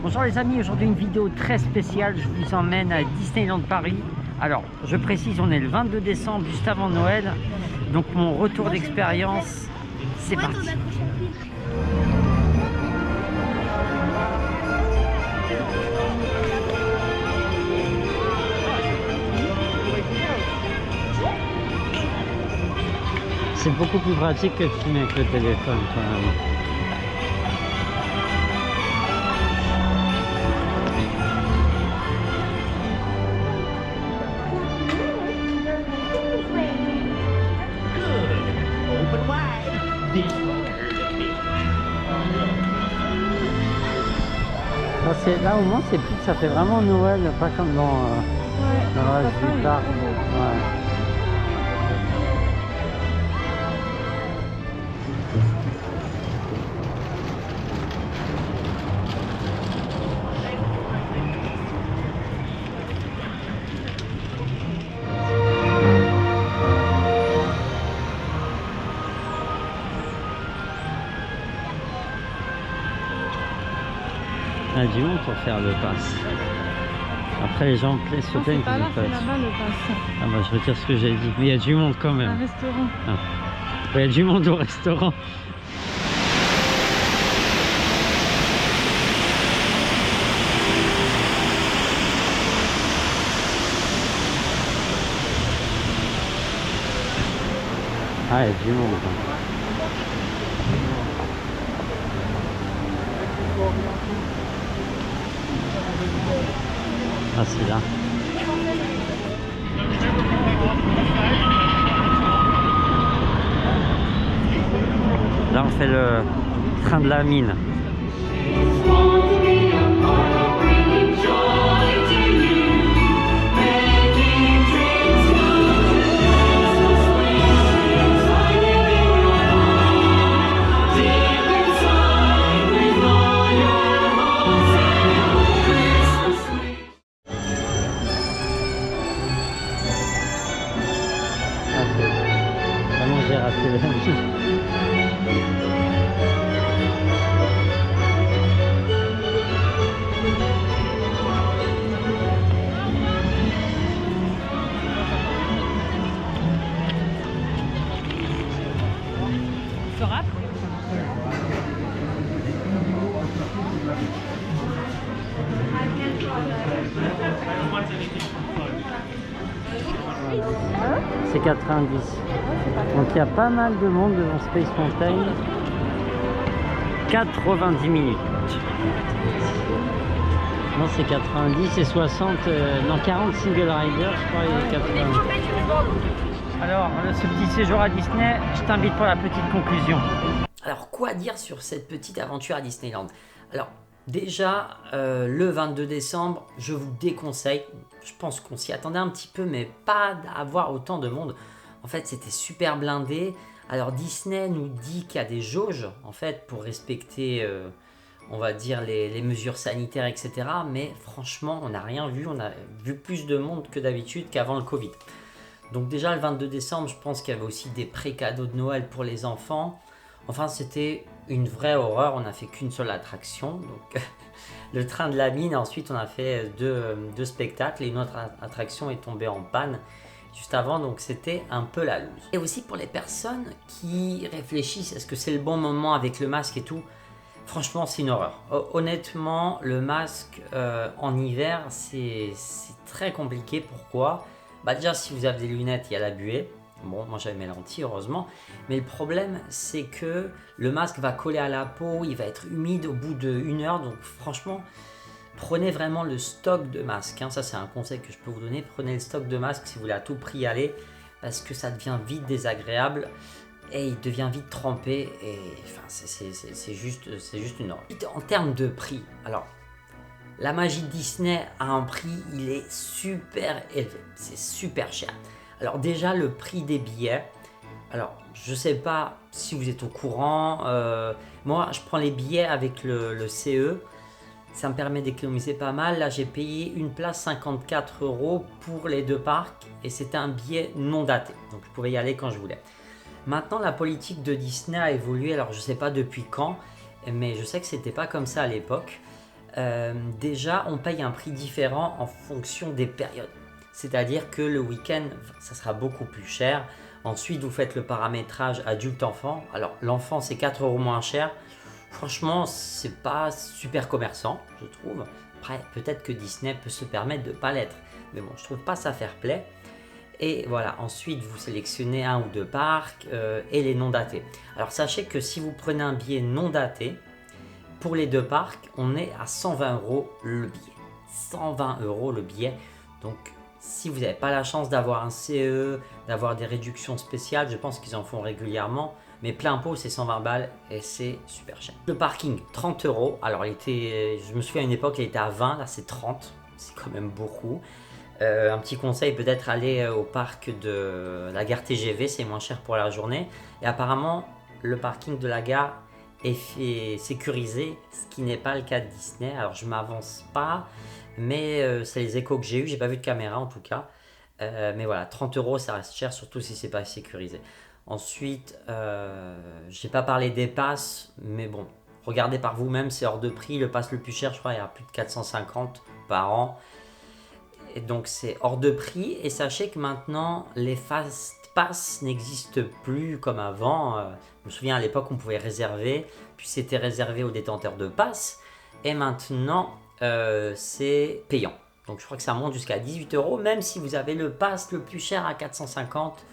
Bonjour les amis, aujourd'hui une vidéo très spéciale, je vous emmène à Disneyland Paris. Alors, je précise, on est le 22 décembre, juste avant Noël, donc mon retour d'expérience, c'est parti. C'est beaucoup plus pratique que de filmer avec le téléphone quand même. Là au moins ça fait vraiment Noël, pas comme dans le reste du parc. Ouais. Il y a du monde pour faire le pass. Après les gens se plaignent qu'ils n'ont pas. Là-bas le pass. Ah bah je retire ce que j'ai dit. Mais il y a du monde quand même. Un restaurant. Ah. Il y a du monde au restaurant. Ah, il y a du monde. Ah, c'est là. Là, on fait le train de la mine. J'ai raté la vie. C'est 90. Donc il y a pas mal de monde devant Space Mountain. 90 minutes. Non, c'est 90 et 60. Non, 40 single rider, je crois, et 90. Alors, ce petit séjour à Disney, je t'invite pour la petite conclusion. Alors, quoi dire sur cette petite aventure à Disneyland? Alors, déjà, le 22 décembre, je vous déconseille. Je pense qu'on s'y attendait un petit peu, mais pas d'avoir autant de monde. En fait, c'était super blindé. Alors, Disney nous dit qu'il y a des jauges, en fait, pour respecter, on va dire, les mesures sanitaires, etc. Mais franchement, on n'a rien vu. On a vu plus de monde que d'habitude qu'avant le Covid. Donc déjà, le 22 décembre, je pense qu'il y avait aussi des pré-cadeaux de Noël pour les enfants. Enfin, c'était une vraie horreur. On n'a fait qu'une seule attraction. Donc, le train de la mine. Ensuite, on a fait deux spectacles. Et une autre attraction est tombée en panne juste avant. Donc, c'était un peu la loose. Et aussi pour les personnes qui réfléchissent, est-ce que c'est le bon moment avec le masque et tout? Franchement, c'est une horreur. Honnêtement, le masque en hiver, c'est très compliqué. Pourquoi? Bah déjà, si vous avez des lunettes, il y a la buée. Bon, moi j'avais mes lentilles, heureusement. Mais le problème, c'est que le masque va coller à la peau, il va être humide au bout d'1 heure. Donc franchement, prenez vraiment le stock de masques. Ça, c'est un conseil que je peux vous donner. Prenez le stock de masques si vous voulez à tout prix y aller. Parce que ça devient vite désagréable. Et il devient vite trempé. Et enfin, c'est juste une horreur. En termes de prix, alors... La magie de Disney a un prix, il est super élevé, c'est super cher. Alors déjà le prix des billets, alors je sais pas si vous êtes au courant, moi je prends les billets avec le CE, ça me permet d'économiser pas mal. Là j'ai payé une place 54 € pour les deux parcs et c'était un billet non daté, donc je pouvais y aller quand je voulais. Maintenant la politique de Disney a évolué, alors je sais pas depuis quand, mais je sais que c'était pas comme ça à l'époque. déjà on paye un prix différent en fonction des périodes. C'est-à-dire que le week-end, ça sera beaucoup plus cher. Ensuite, vous faites le paramétrage adulte-enfant. Alors, l'enfant, c'est 4 € moins cher. Franchement, c'est pas super commerçant, je trouve. Après, peut-être que Disney peut se permettre de ne pas l'être. Mais bon, je trouve pas ça fair play. Et voilà, ensuite, vous sélectionnez 1 ou 2 parcs et les non datés. Alors, sachez que si vous prenez un billet non daté, pour les 2 parcs, on est à 120 € le billet. 120 € le billet. Donc, si vous n'avez pas la chance d'avoir un CE, d'avoir des réductions spéciales, je pense qu'ils en font régulièrement, mais plein pot c'est 120 balles et c'est super cher. Le parking, 30 €. Alors je me souviens à une époque il était à 20, là c'est 30, c'est quand même beaucoup. Un petit conseil, peut-être aller au parc de la gare TGV, c'est moins cher pour la journée. Et apparemment le parking de la gare est sécurisé, ce qui n'est pas le cas de Disney. Alors je m'avance pas, mais c'est les échos que j'ai eu, j'ai pas vu de caméra en tout cas. Mais voilà, 30 € ça reste cher, surtout si c'est pas sécurisé. Ensuite, j'ai pas parlé des passes, mais bon, regardez par vous-même, c'est hors de prix. Le pass le plus cher, je crois, il y a plus de 450 par an. Et donc c'est hors de prix. Et sachez que maintenant, les fast pass n'existent plus comme avant. Je me souviens à l'époque, on pouvait réserver, puis c'était réservé aux détenteurs de pass. Et maintenant, c'est payant. Donc je crois que ça monte jusqu'à 18 €, même si vous avez le pass le plus cher à 450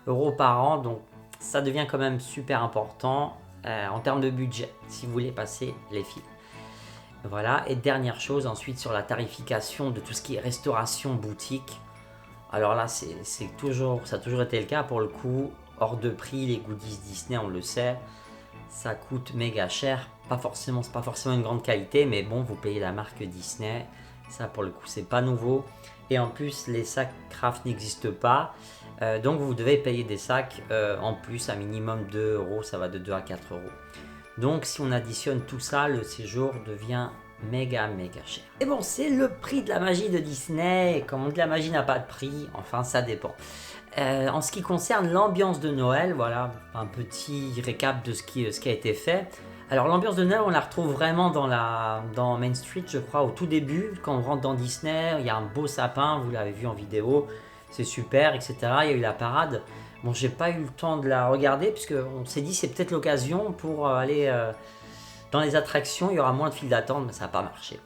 € par an. Donc ça devient quand même super important en termes de budget, si vous voulez passer les files. Voilà, et dernière chose ensuite sur la tarification de tout ce qui est restauration, boutique. Alors là, ça a toujours été le cas pour le coup, hors de prix, les goodies Disney, on le sait, ça coûte méga cher. C'est pas forcément une grande qualité, mais bon, vous payez la marque Disney, ça pour le coup, c'est pas nouveau. Et en plus, les sacs craft n'existent pas, donc vous devez payer des sacs en plus, à minimum 2 €, ça va de 2 à 4 €. Donc si on additionne tout ça, le séjour devient méga cher. Et bon, c'est le prix de la magie de Disney. Comme on dit, la magie n'a pas de prix, enfin ça dépend. En ce qui concerne l'ambiance de Noël, voilà un petit récap de ce qui a été fait. Alors l'ambiance de Noël, on la retrouve vraiment dans Main Street, je crois, au tout début. Quand on rentre dans Disney, il y a un beau sapin, vous l'avez vu en vidéo, c'est super, etc. Il y a eu la parade. Bon, j'ai pas eu le temps de la regarder, puisqu'on s'est dit c'est peut-être l'occasion pour aller dans les attractions, il y aura moins de files d'attente, mais ça n'a pas marché.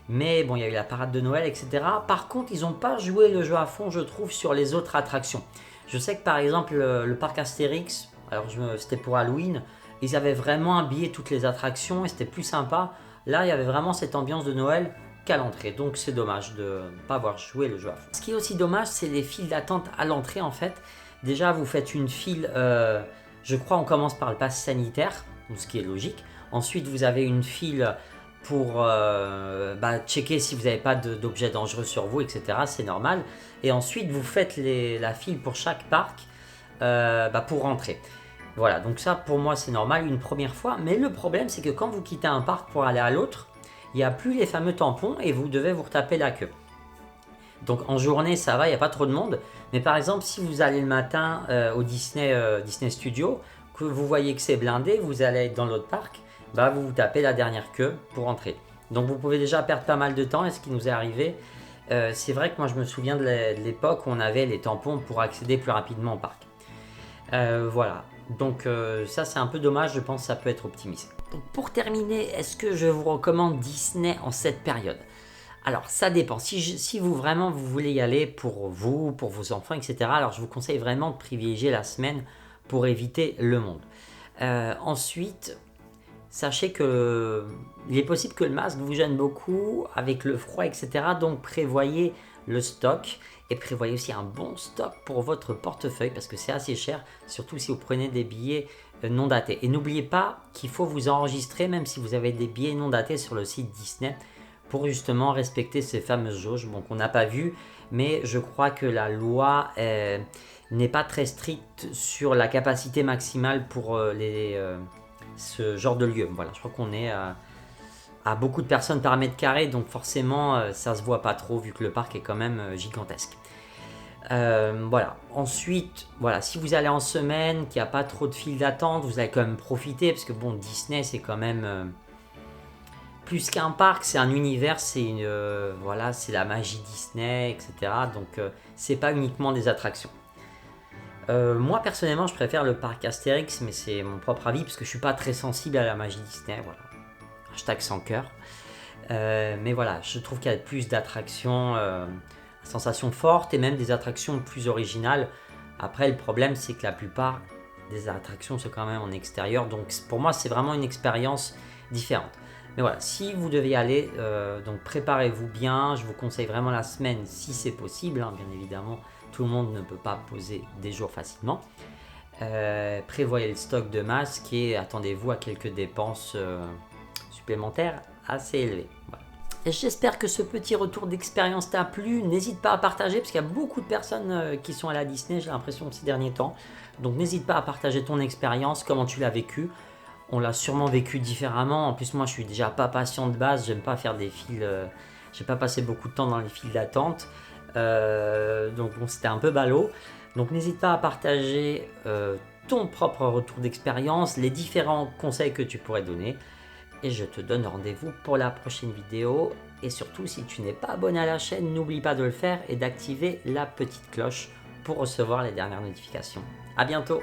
Mais bon, il y a eu la parade de Noël, etc. Par contre, ils n'ont pas joué le jeu à fond, je trouve, sur les autres attractions. Je sais que par exemple, le parc Astérix, alors c'était pour Halloween, ils avaient vraiment habillé toutes les attractions et c'était plus sympa. Là, il y avait vraiment cette ambiance de Noël qu'à l'entrée, donc c'est dommage de ne pas avoir joué le jeu à fond. Ce qui est aussi dommage, c'est les files d'attente à l'entrée en fait. Déjà, vous faites une file, je crois on commence par le pass sanitaire, ce qui est logique. Ensuite, vous avez une file pour checker si vous n'avez pas d'objets dangereux sur vous, etc. C'est normal. Et ensuite, vous faites la file pour chaque parc pour rentrer. Voilà, donc ça pour moi c'est normal une première fois. Mais le problème c'est que quand vous quittez un parc pour aller à l'autre, il n'y a plus les fameux tampons et vous devez vous retaper la queue. Donc en journée ça va, il n'y a pas trop de monde. Mais par exemple si vous allez le matin au Disney Studio, que vous voyez que c'est blindé, vous allez être dans l'autre parc, vous vous tapez la dernière queue pour entrer. Donc vous pouvez déjà perdre pas mal de temps, et ce qui nous est arrivé, c'est vrai que moi je me souviens de l'époque où on avait les tampons pour accéder plus rapidement au parc. Voilà, donc ça c'est un peu dommage, je pense que ça peut être optimisé. Donc pour terminer, est-ce que je vous recommande Disney en cette période ? Alors ça dépend, si vous vraiment vous voulez y aller pour vous, pour vos enfants, etc. Alors je vous conseille vraiment de privilégier la semaine pour éviter le monde. Ensuite, sachez que il est possible que le masque vous gêne beaucoup avec le froid, etc. Donc prévoyez le stock et prévoyez aussi un bon stock pour votre portefeuille parce que c'est assez cher, surtout si vous prenez des billets non datés. Et n'oubliez pas qu'il faut vous enregistrer même si vous avez des billets non datés sur le site Disney pour justement respecter ces fameuses jauges qu'on n'a pas vues, mais je crois que la loi n'est pas très stricte sur la capacité maximale pour ce genre de lieu. Voilà, je crois qu'on est à beaucoup de personnes par mètre carré, donc forcément ça se voit pas trop vu que le parc est quand même gigantesque. Voilà. Ensuite, voilà, si vous allez en semaine, qu'il n'y a pas trop de files d'attente, vous allez quand même profiter parce que bon, Disney c'est quand même plus qu'un parc, c'est un univers, voilà, c'est la magie Disney, etc. Donc c'est pas uniquement des attractions. Moi personnellement je préfère le parc Astérix, mais c'est mon propre avis parce que je suis pas très sensible à la magie Disney, voilà. Hashtag sans cœur. Mais voilà, je trouve qu'il y a plus d'attractions, sensations fortes et même des attractions plus originales. Après le problème c'est que la plupart des attractions sont quand même en extérieur, donc pour moi c'est vraiment une expérience différente. Mais voilà, si vous devez y aller, donc préparez-vous bien, je vous conseille vraiment la semaine si c'est possible, hein, bien évidemment. Tout le monde ne peut pas poser des jours facilement. Prévoyez le stock de masques et attendez-vous à quelques dépenses supplémentaires assez élevées. Voilà. Et j'espère que ce petit retour d'expérience t'a plu. N'hésite pas à partager parce qu'il y a beaucoup de personnes qui sont à la Disney, j'ai l'impression, ces derniers temps. Donc n'hésite pas à partager ton expérience, comment tu l'as vécu. On l'a sûrement vécu différemment. En plus, moi, je suis déjà pas patient de base. J'aime pas faire des files. J'ai pas passé beaucoup de temps dans les files d'attente. Donc bon, c'était un peu ballot. Donc n'hésite pas à partager ton propre retour d'expérience, les différents conseils que tu pourrais donner. Et je te donne rendez-vous pour la prochaine vidéo. Et surtout, si tu n'es pas abonné à la chaîne, n'oublie pas de le faire et d'activer la petite cloche pour recevoir les dernières notifications. À bientôt!